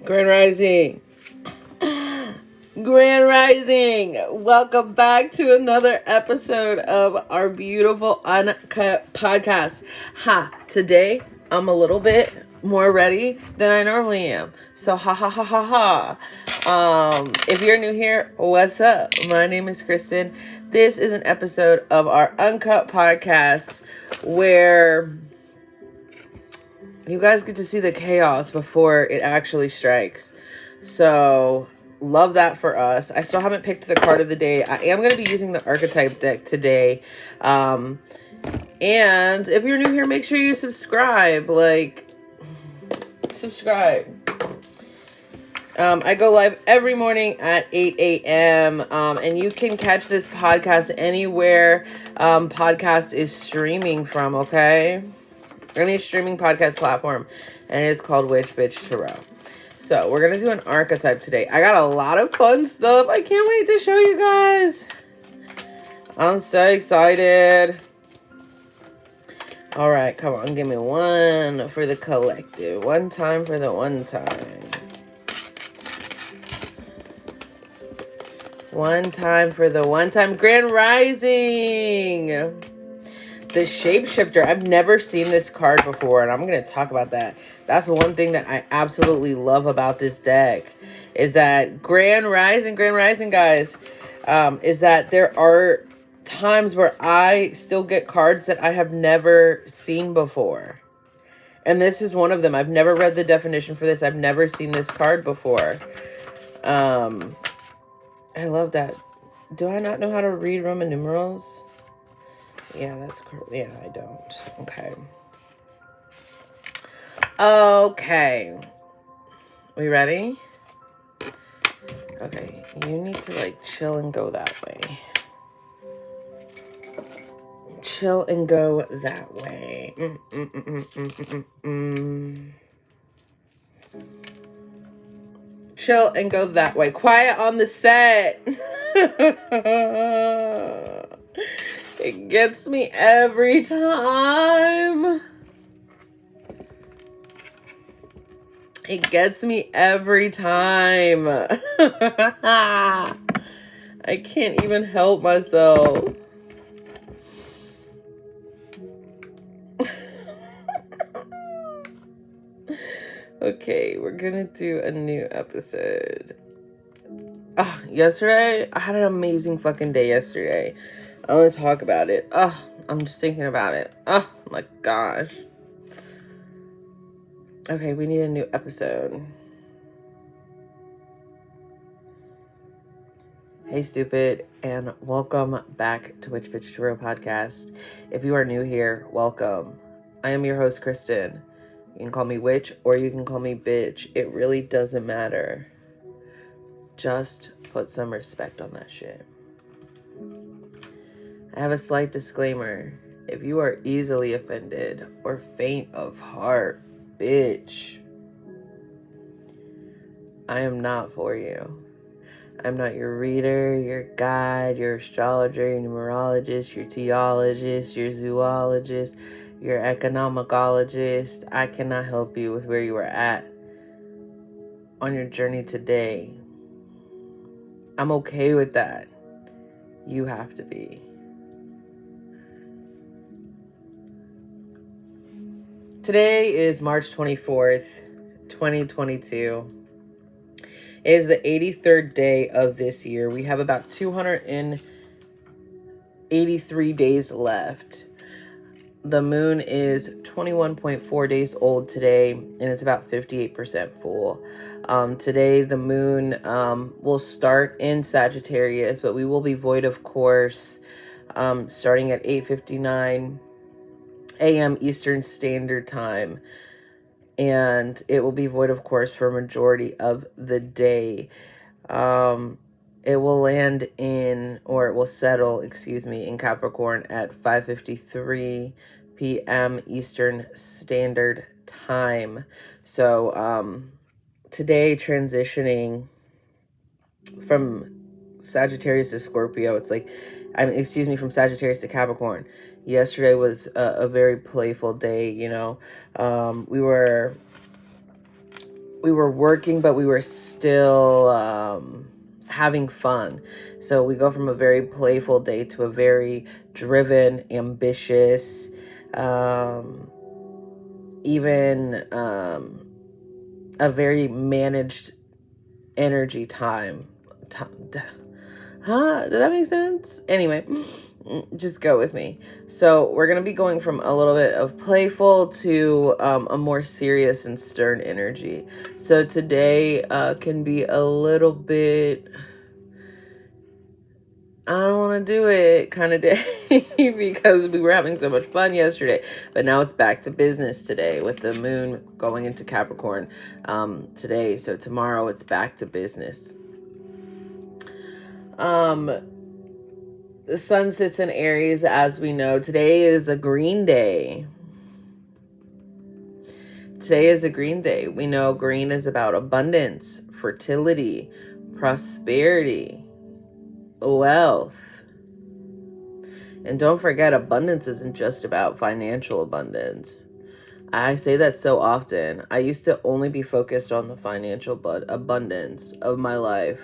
Grand Rising. Grand Rising. Welcome back to another episode of our beautiful Uncut podcast. Today I'm a little bit more ready than I normally am. So if you're new here, what's up? My name is Kristen. This is an episode of our Uncut podcast where you guys get to see the chaos before it actually strikes. So, love that for us. I still haven't picked the card of the day. I am going to be using the archetype deck today. And if you're new here, make sure you subscribe. Subscribe. I go live every morning at 8 a.m. And you can catch this podcast anywhere podcast is streaming from, okay? Any streaming podcast platform, and it's called Witch Bitch Tarot. So we're gonna do an archetype today. I got a lot of fun stuff. I can't wait to show you guys. I'm so excited. All right, come on, give me one for the collective. One time for the one time. One time for the one time. Grand Rising. The Shapeshifter. I've never seen this card before, and I'm going to talk about that. That's one thing that I absolutely love about this deck, is that Grand Rising, guys, is that there are times where I still get cards that I have never seen before. And this is one of them. I've never read the definition for this. I've never seen this card before. I love that. Do I not know how to read Roman numerals? Yeah, that's correct. Yeah, I don't. Okay. We ready? Okay, you need to chill and go that way. Chill and go that way. Chill and go that way. Quiet on the set. It gets me every time. It gets me every time. I can't even help myself. Okay, we're gonna do a new episode. Yesterday, I had an amazing fucking day yesterday. I want to talk about it. I'm just thinking about it. Oh my gosh. Okay, we need a new episode. Hey, stupid, and welcome back to Witch Bitch Tarot podcast. If you are new here, welcome. I am your host, Kristen. You can call me witch or you can call me bitch. It really doesn't matter. Just put some respect on that shit. I have a slight disclaimer. If you are easily offended or faint of heart, bitch, I am not for you. I'm not your reader, your guide, your astrologer, your numerologist, your teologist, your zoologist, your economicologist. I cannot help you with where you are at on your journey today. I'm okay with that. You have to be. Today is March 24th, 2022. It is the 83rd day of this year. We have about 283 days left. The moon is 21.4 days old today, and it's about 58% full. Today, the moon will start in Sagittarius, but we will be void of course starting at 8:59 a.m. Eastern Standard Time, and it will be void of course for a majority of the day. It will land in, or it will settle, in Capricorn at 5:53 p.m. Eastern Standard Time. So today, transitioning from Sagittarius to Scorpio, it's from Sagittarius to Capricorn. Yesterday was a very playful day, we were we were working, but we were still having fun. So we go from a very playful day to a very driven, ambitious, even a very managed energy time. Huh? Does that make sense? Anyway, just go with me. So we're going to be going from a little bit of playful to a more serious and stern energy. So today can be a little bit, I don't want to do it kind of day because we were having so much fun yesterday. But now it's back to business today with the moon going into Capricorn today. So tomorrow it's back to business. The sun sits in Aries, as we know. Today is a green day. Today is a green day. We know green is about abundance, fertility, prosperity, wealth. And don't forget, abundance isn't just about financial abundance. I say that so often. I used to only be focused on the financial abundance of my life.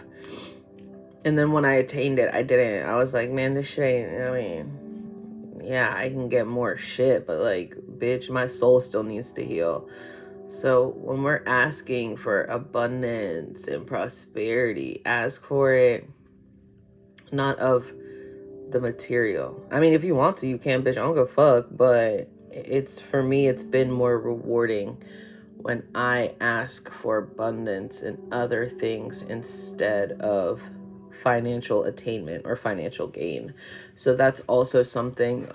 And then when I attained it, I didn't. I was like, man, this shit ain't, I mean, yeah, I can get more shit, but like, bitch, my soul still needs to heal. So when we're asking for abundance and prosperity, ask for it, not of the material. I mean, if you want to, you can, bitch. I don't give a fuck, but it's, for me, it's been more rewarding when I ask for abundance and other things instead of financial attainment or financial gain. So that's also something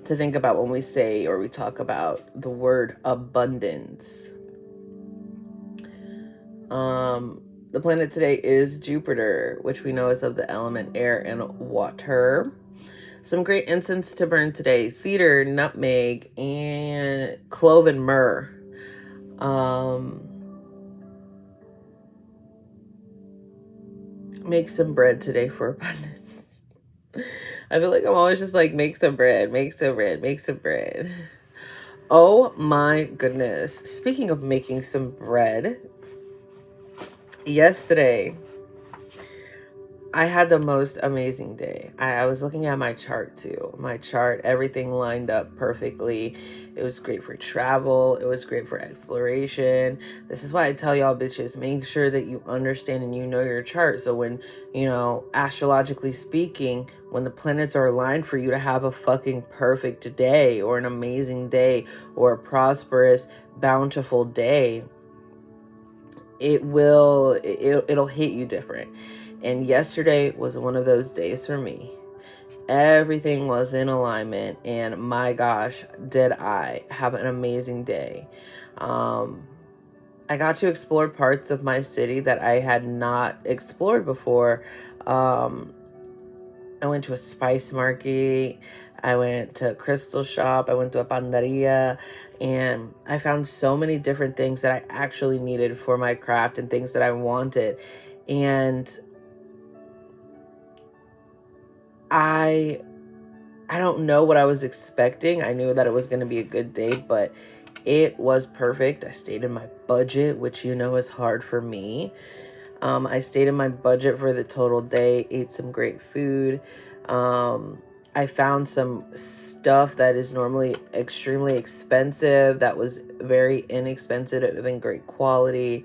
to think about when we say or we talk about the word abundance. The planet today is Jupiter, which we know is of the element air and water. Some great incense to burn today: cedar, nutmeg, and clove and myrrh. Make some bread today for abundance. I feel like I'm always just like, make some bread, make some bread, make some bread. Oh my goodness. Speaking of making some bread, yesterday I had the most amazing day. I was looking at my chart too. My chart, everything lined up perfectly. It was great for travel. It was great for exploration. This is why I tell y'all bitches, make sure that you understand and you know your chart. So when, you know, astrologically speaking, when the planets are aligned for you to have a fucking perfect day or an amazing day or a prosperous, bountiful day, it'll hit you different. And yesterday was one of those days for me. Everything was in alignment, and my gosh, did I have an amazing day. I got to explore parts of my city that I had not explored before. I went to a spice market. I went to a crystal shop. I went to a pandaria, and I found so many different things that I actually needed for my craft and things that I wanted. And I don't know what I was expecting. I knew that it was going to be a good day, but it was perfect. I stayed in my budget, which you know is hard for me. I stayed in my budget for the total day, ate some great food. I found some stuff that is normally extremely expensive that was very inexpensive and great quality.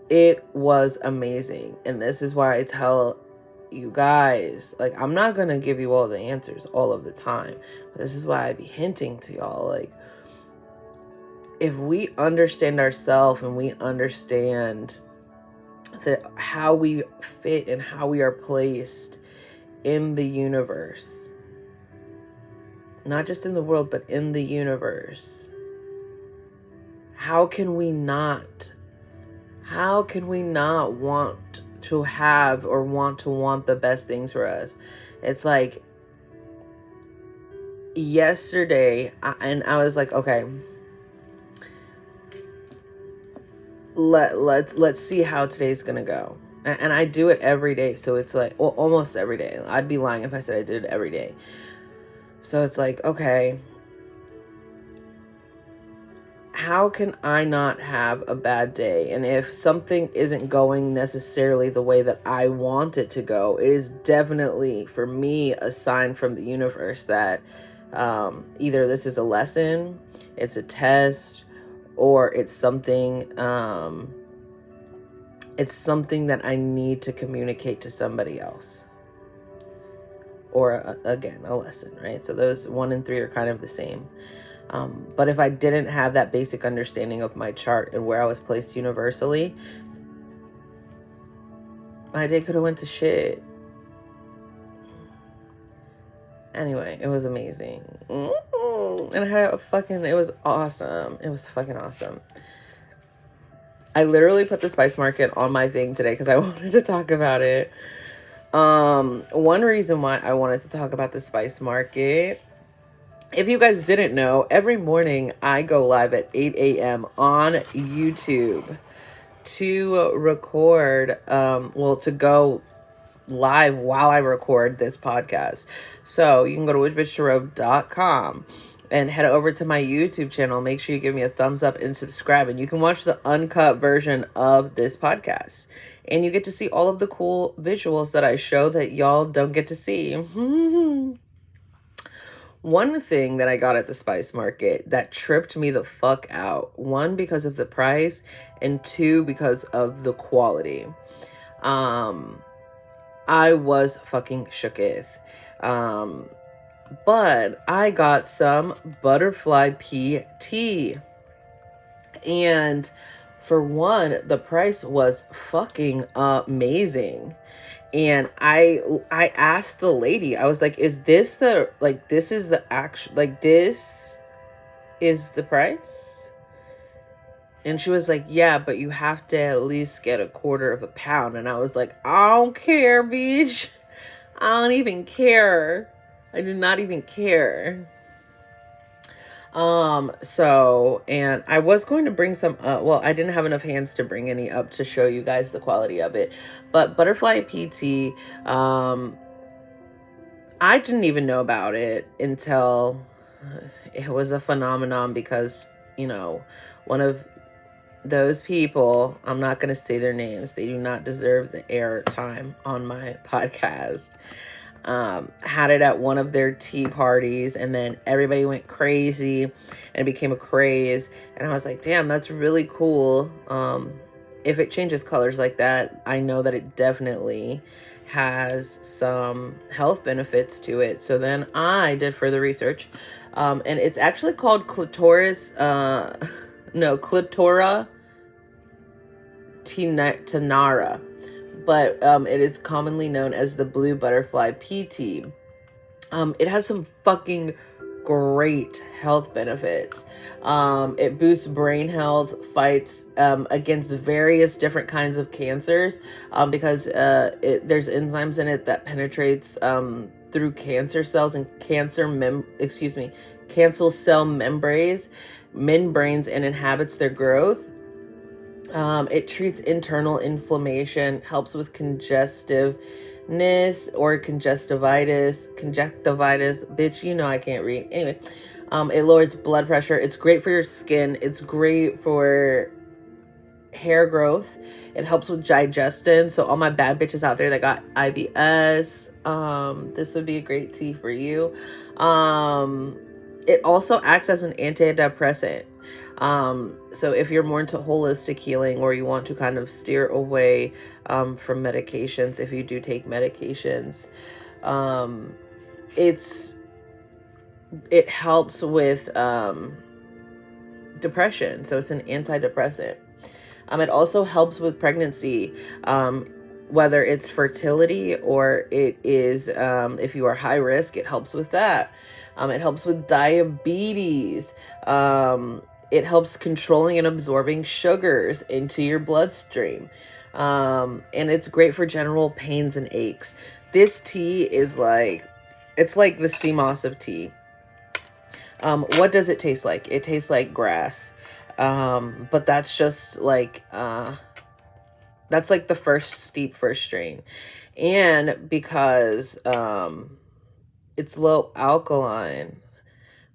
It was amazing. And this is why I tell you guys, like, I'm not gonna give you all the answers all of the time. This is why I be hinting to y'all, like, if we understand ourselves and we understand that how we fit and how we are placed in the universe, not just in the world, but in the universe, how can we not want to have or want the best things for us? It's like yesterday, I was like, okay, let's see how today's gonna go. And I do it every day, so it's like, well, almost every day. I'd be lying if I said I did it every day. So it's like, okay, how can I not have a bad day? And if something isn't going necessarily the way that I want it to go, it is definitely, for me, a sign from the universe that either this is a lesson, it's a test, or it's something that I need to communicate to somebody else. Or again, a lesson, right? So those 1 and 3 are kind of the same. But if I didn't have that basic understanding of my chart and where I was placed universally, my day could have went to shit. Anyway, it was amazing. And I had it was awesome. It was fucking awesome. I literally put the spice market on my thing today because I wanted to talk about it. One reason why I wanted to talk about the spice market, if you guys didn't know, every morning I go live at 8 a.m. on YouTube to record, to go live while I record this podcast. So you can go to whichbitchtarot.com and head over to my YouTube channel. Make sure you give me a thumbs up and subscribe, and you can watch the uncut version of this podcast. And you get to see all of the cool visuals that I show that y'all don't get to see. One thing that I got at the spice market that tripped me the fuck out. 1, because of the price, and 2, because of the quality. I was fucking shooketh. But I got some butterfly pea tea. And for one, the price was fucking amazing. And I asked the lady, I was like, is this the, like, this is the actual, like, this is the price? And she was like, yeah, but you have to at least get a $1/4 pound. And I was like, I don't care, bitch. I don't even care. I do not even care. And I was going to bring some, I didn't have enough hands to bring any up to show you guys the quality of it, but butterfly PT, I didn't even know about it until it was a phenomenon because, you know, one of those people, I'm not going to say their names, they do not deserve the air time on my podcast, had it at one of their tea parties, and then everybody went crazy and it became a craze. And I was like, damn, that's really cool. If it changes colors like that, I know that it definitely has some health benefits to it. So then I did further research, and it's actually called Clitora tenara. But it is commonly known as the blue butterfly PT. It has some fucking great health benefits. It boosts brain health, fights against various different kinds of cancers, because there's enzymes in it that penetrates through cancer cells and cancer cell membranes and inhabits their growth. It treats internal inflammation, helps with conjunctivitis or conjunctivitis, bitch, you know I can't read. Anyway, it lowers blood pressure. It's great for your skin. It's great for hair growth. It helps with digestion. So all my bad bitches out there that got IBS, this would be a great tea for you. It also acts as an antidepressant. So if you're more into holistic healing, or you want to kind of steer away from medications, if you do take medications, it helps with depression. So it's an antidepressant. It also helps with pregnancy, whether it's fertility or it is if you are high risk, it helps with that. It helps with diabetes. It helps controlling and absorbing sugars into your bloodstream. And it's great for general pains and aches. This tea is like, it's like the sea moss of tea. What does it taste like? It tastes like grass. But that's just like, that's like the first strain. And because, it's low alkaline,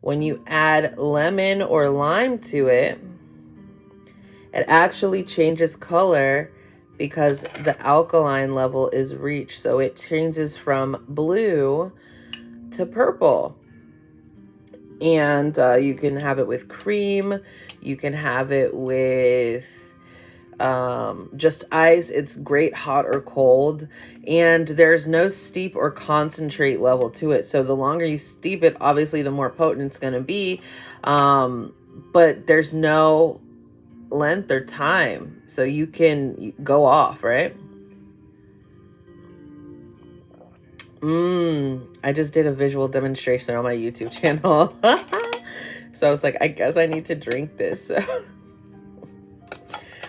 when you add lemon or lime to it, It actually changes color because the alkaline level is reached. So it changes from blue to purple. And you can have it with cream. You can have it with just ice. It's great hot or cold, and there's no steep or concentrate level to it. So the longer you steep it, obviously the more potent it's going to be, but there's no length or time, so you can go off, right? I just did a visual demonstration on my YouTube channel. So I was like, I guess I need to drink this.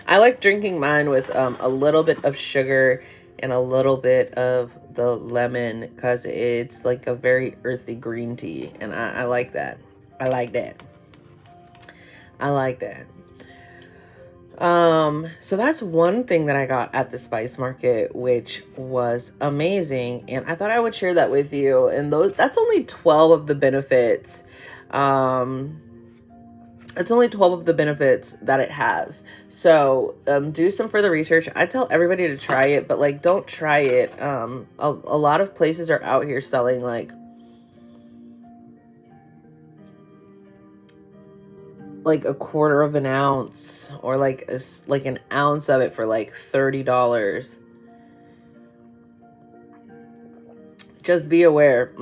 I like drinking mine with a little bit of sugar and a little bit of the lemon, because it's like a very earthy green tea, and I like that. I like that. I like that. So that's one thing that I got at the spice market, which was amazing, and I thought I would share that with you. And that's only 12 of the benefits. It's only 12 of the benefits that it has. So do some further research. I tell everybody to try it, but like, don't try it. A lot of places are out here selling like a quarter of an ounce, or like an ounce of it for like $30. Just be aware.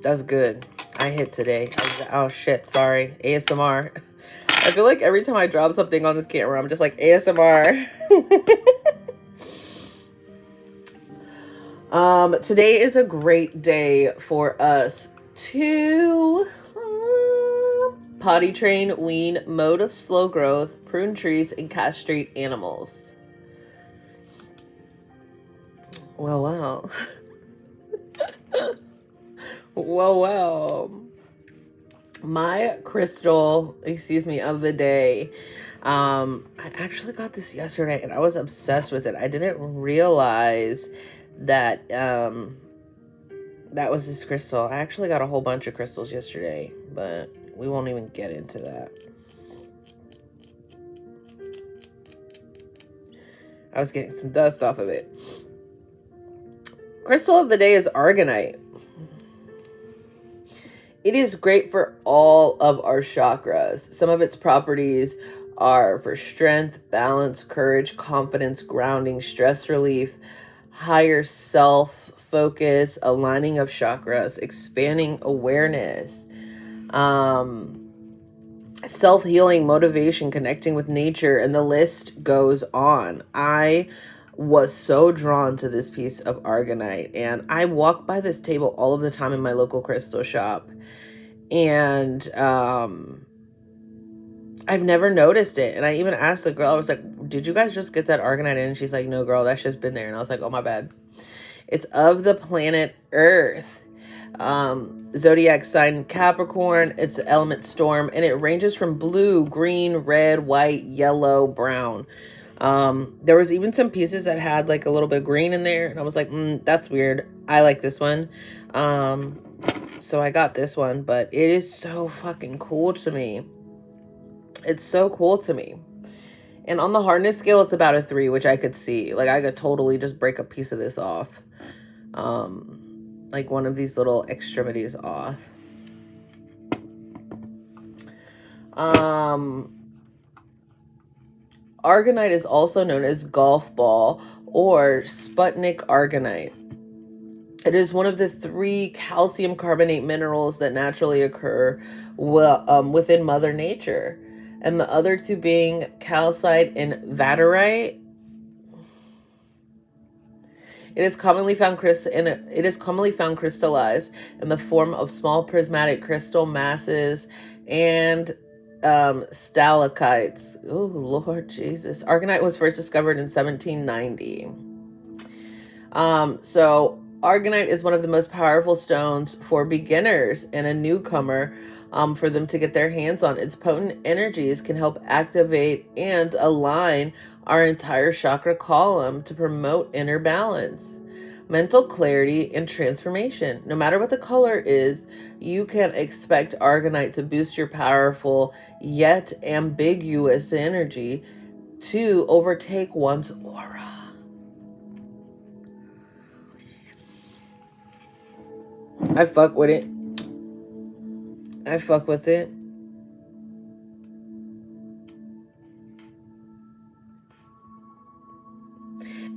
That's good. I hit today. Oh shit, sorry. ASMR. I feel like every time I drop something on the camera, I'm just like, ASMR. Today is a great day for us to potty train, wean, mow slow growth, prune trees, and castrate animals. Well. Well. My crystal, of the day. I actually got this yesterday and I was obsessed with it. I didn't realize that that was this crystal. I actually got a whole bunch of crystals yesterday, but we won't even get into that. I was getting some dust off of it. Crystal of the day is Argonite. It is great for all of our chakras. Some of its properties are for strength, balance, courage, confidence, grounding, stress relief, higher self-focus, aligning of chakras, expanding awareness, self-healing, motivation, connecting with nature, and the list goes on. I was so drawn to this piece of Argonite, and I walk by this table all of the time in my local crystal shop. And I've never noticed it. And I even asked the girl, I was like, did you guys just get that Argonite in? And she's like, no, girl, that's just been there. And I was like, oh, my bad. It's of the planet Earth. Zodiac sign Capricorn. It's the element storm. And it ranges from blue, green, red, white, yellow, brown. There was even some pieces that had like a little bit of green in there. And I was like, that's weird. I like this one. So I got this one, but it is so fucking cool to me. It's so cool to me. And on the hardness scale, it's about a 3, which I could see. Like, I could totally just break a piece of this off. Like one of these little extremities off. Argonite is also known as golf ball or Sputnik Argonite. It is one of the 3 calcium carbonate minerals that naturally occur within Mother Nature, and the other 2 being calcite and vaterite. It is commonly found crystallized in the form of small prismatic crystal masses and stalactites. Oh, Lord Jesus. Argonite was first discovered in 1790. So Argonite is one of the most powerful stones for beginners and a newcomer for them to get their hands on. Its potent energies can help activate and align our entire chakra column to promote inner balance, mental clarity, and transformation. No matter what the color is, you can expect Argonite to boost your powerful yet ambiguous energy to overtake one's aura. I fuck with it. I fuck with it.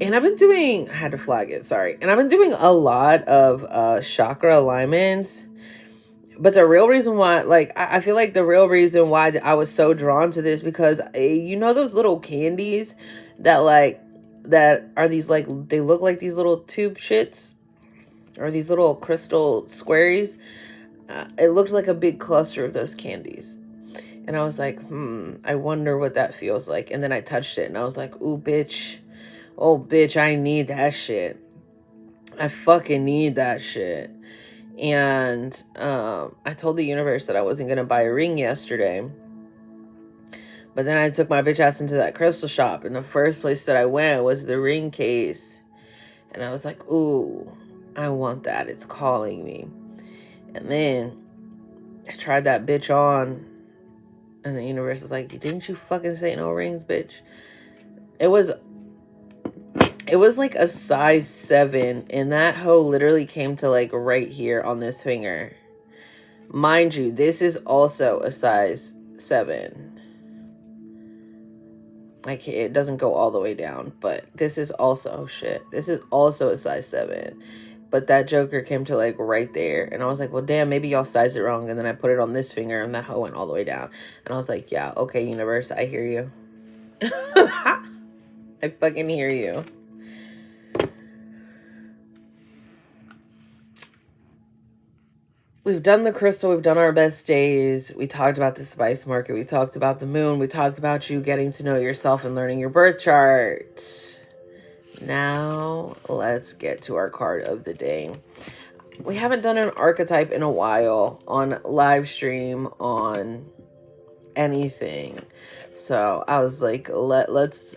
And I've been doing, I had to flag it, sorry. And I've been doing a lot of chakra alignments. But the real reason why, like, I feel like the real reason why I was so drawn to this, because you know those little candies that, like, that are these, like, they look like these little tube shits, or these little crystal squaries. It looked like a big cluster of those candies. And I was like, I wonder what that feels like. And then I touched it and I was like, ooh, bitch. Oh, bitch, I need that shit. I fucking need that shit. And I told the universe that I wasn't going to buy a ring yesterday. But then I took my bitch ass into that crystal shop. And the first place that I went was the ring case. And I was like, ooh, I want that. It's calling me. And then I tried that bitch on. And the universe was like, didn't you fucking say no rings, bitch? It was like a size 7. And that hoe literally came to like right here on this finger. Mind you, this is also a size 7. Like, it doesn't go all the way down. But this is also, oh shit. This is also a size 7. But that joker came to like right there. And I was like, well, damn, maybe y'all sized it wrong. And then I put it on this finger and that hoe went all the way down. And I was like, yeah, okay, universe, I hear you. I fucking hear you. We've done the crystal. We've done our best days. We talked about the spice market. We talked about the moon. We talked about you getting to know yourself and learning your birth chart. Now, let's get to our card of the day. We haven't done an archetype in a while on live stream, on anything. So I was like, let's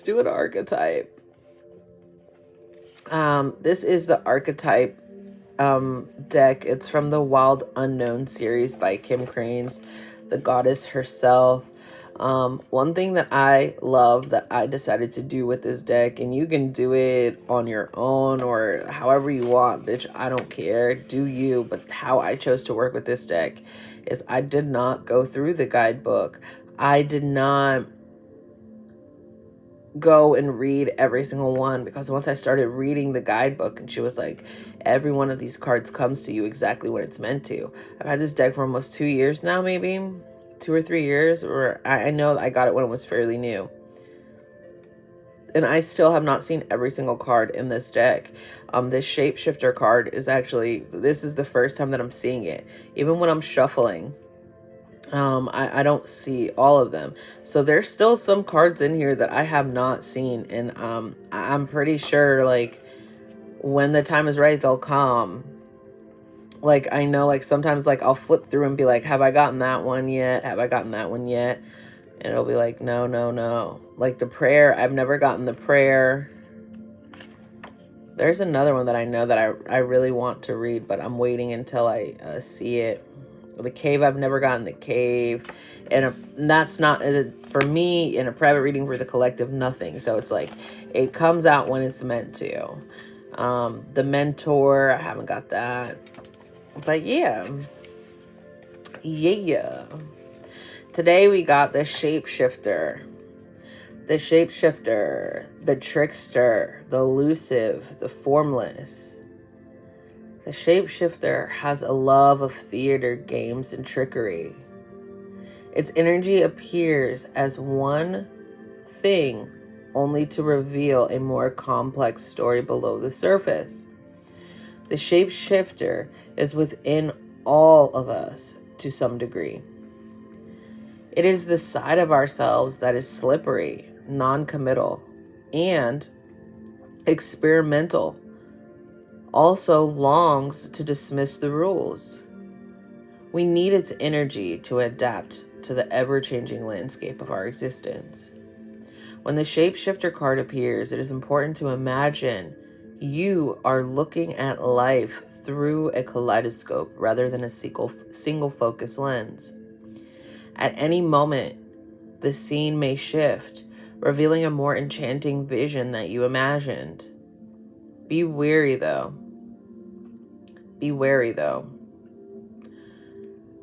do an archetype. This is the archetype deck. It's from the Wild Unknown series by Kim Cranes, the goddess herself. One thing that I love that I decided to do with this deck, and you can do it on your own or however you want, bitch, I don't care, do you, but how I chose to work with this deck is I did not go through the guidebook. I did not go and read every single one, because once I started reading the guidebook, and she was like, every one of these cards comes to you exactly when it's meant to. I've had this deck for almost 2 years now, maybe 2 or 3 years, or I know I got it when it was fairly new. And I still have not seen every single card in this deck. This shapeshifter card is actually, this is the first time that I'm seeing it. Even when I'm shuffling, I don't see all of them. So there's still some cards in here that I have not seen. And I'm pretty sure, like, when the time is right, they'll come. Like, I know, like, sometimes, like, I'll flip through and be like, have I gotten that one yet? Have I gotten that one yet? And it'll be like, no, no, no. Like, the prayer, I've never gotten the prayer. There's another one that I know that I really want to read, but I'm waiting until I see it. The cave, I've never gotten the cave. And that's not, for me, in a private reading for the collective, nothing. So it's like, it comes out when it's meant to. The mentor, I haven't got that. But yeah. Today we got the shapeshifter. The shapeshifter, the trickster, the elusive, the formless. The shapeshifter has a love of theater, games, and trickery. Its energy appears as one thing, only to reveal a more complex story below the surface. The shapeshifter is within all of us to some degree. It is the side of ourselves that is slippery, non-committal, and experimental. Also longs to dismiss the rules. We need its energy to adapt to the ever-changing landscape of our existence. When the shapeshifter card appears, it is important to imagine you are looking at life through a kaleidoscope rather than a single focus lens. At any moment, the scene may shift, revealing a more enchanting vision that you imagined. Be wary though. Be wary though,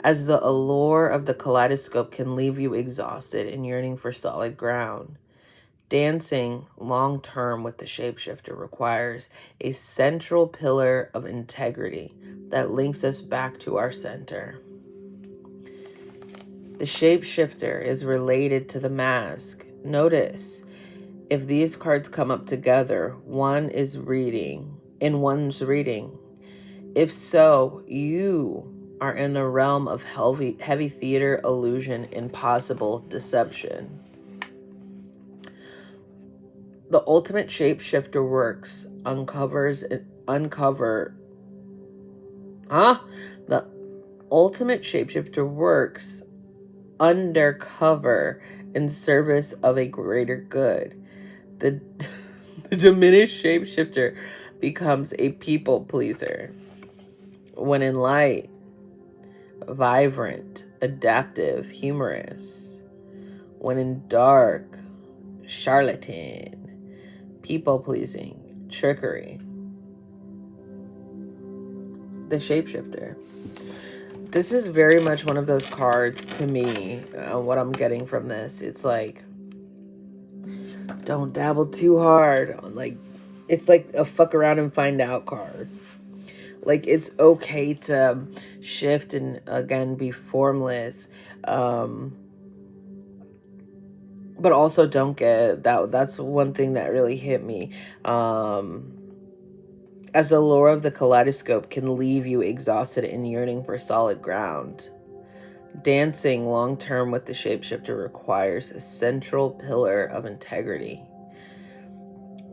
as the allure of the kaleidoscope can leave you exhausted and yearning for solid ground. Dancing long-term with the shapeshifter requires a central pillar of integrity that links us back to our center. The shapeshifter is related to the mask. Notice, if these cards come up together, one's reading. If so, you are in the realm of heavy theater, illusion, and possible deception. The ultimate shapeshifter works The ultimate shapeshifter works undercover in service of a greater good. The diminished shapeshifter becomes a people pleaser. When in light, vibrant, adaptive, humorous. When in dark, charlatan, people-pleasing, trickery. The shapeshifter. This is very much one of those cards to me. What I'm getting from this, it's like, don't dabble too hard. Like, it's like a fuck around and find out card. Like, it's okay to shift and, again, be formless. But also don't get that. That's one thing that really hit me. As the lure of the kaleidoscope can leave you exhausted and yearning for solid ground. Dancing long-term with the shapeshifter requires a central pillar of integrity.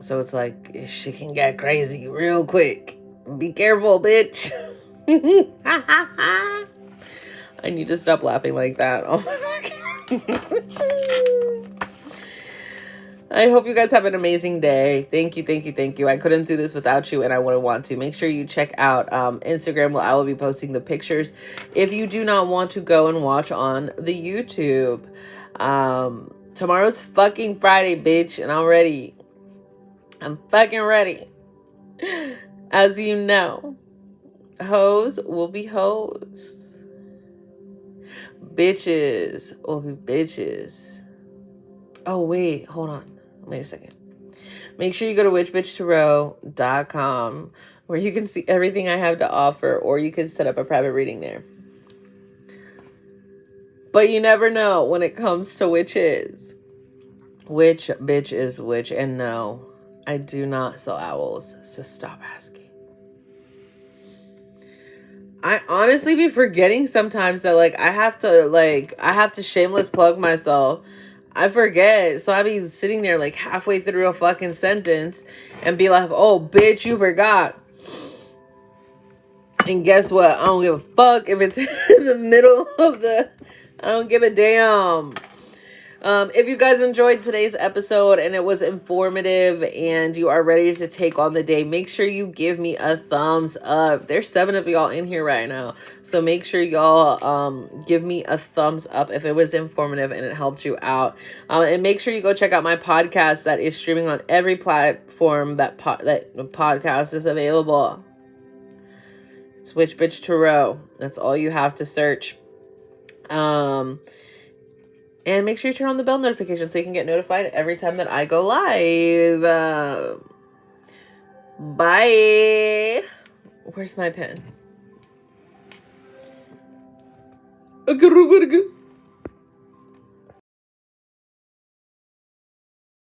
So it's like, shit can get crazy real quick. Be careful, bitch. I need to stop laughing like that. Oh my God. I hope you guys have an amazing day. Thank you. I couldn't do this without you, and I wouldn't want to. Make sure you check out Instagram, where I will be posting the pictures. If you do not want to go and watch on the YouTube, tomorrow's fucking Friday, bitch, and I'm ready. I'm fucking ready. As you know, hoes will be hoes. Bitches will be bitches. Oh, wait, hold on. Wait a second. Make sure you go to witchbitchtarot.com, where you can see everything I have to offer, or you can set up a private reading there. But you never know when it comes to witches. Which bitch is which? And no, I do not sell owls, so stop asking. I honestly be forgetting sometimes that, like, I have to shameless plug myself. I forget. So I be sitting there like halfway through a fucking sentence and be like, oh, bitch, you forgot. And guess what? I don't give a fuck if it's in the middle of I don't give a damn. If you guys enjoyed today's episode and it was informative and you are ready to take on the day, make sure you give me a thumbs up. There's 7 of y'all in here right now. So make sure y'all give me a thumbs up if it was informative and it helped you out. And make sure you go check out my podcast that is streaming on every platform that the podcast is available. It's Witch Bitch Tarot. That's all you have to search. And make sure you turn on the bell notification so you can get notified every time that I go live. Bye. Where's my pen?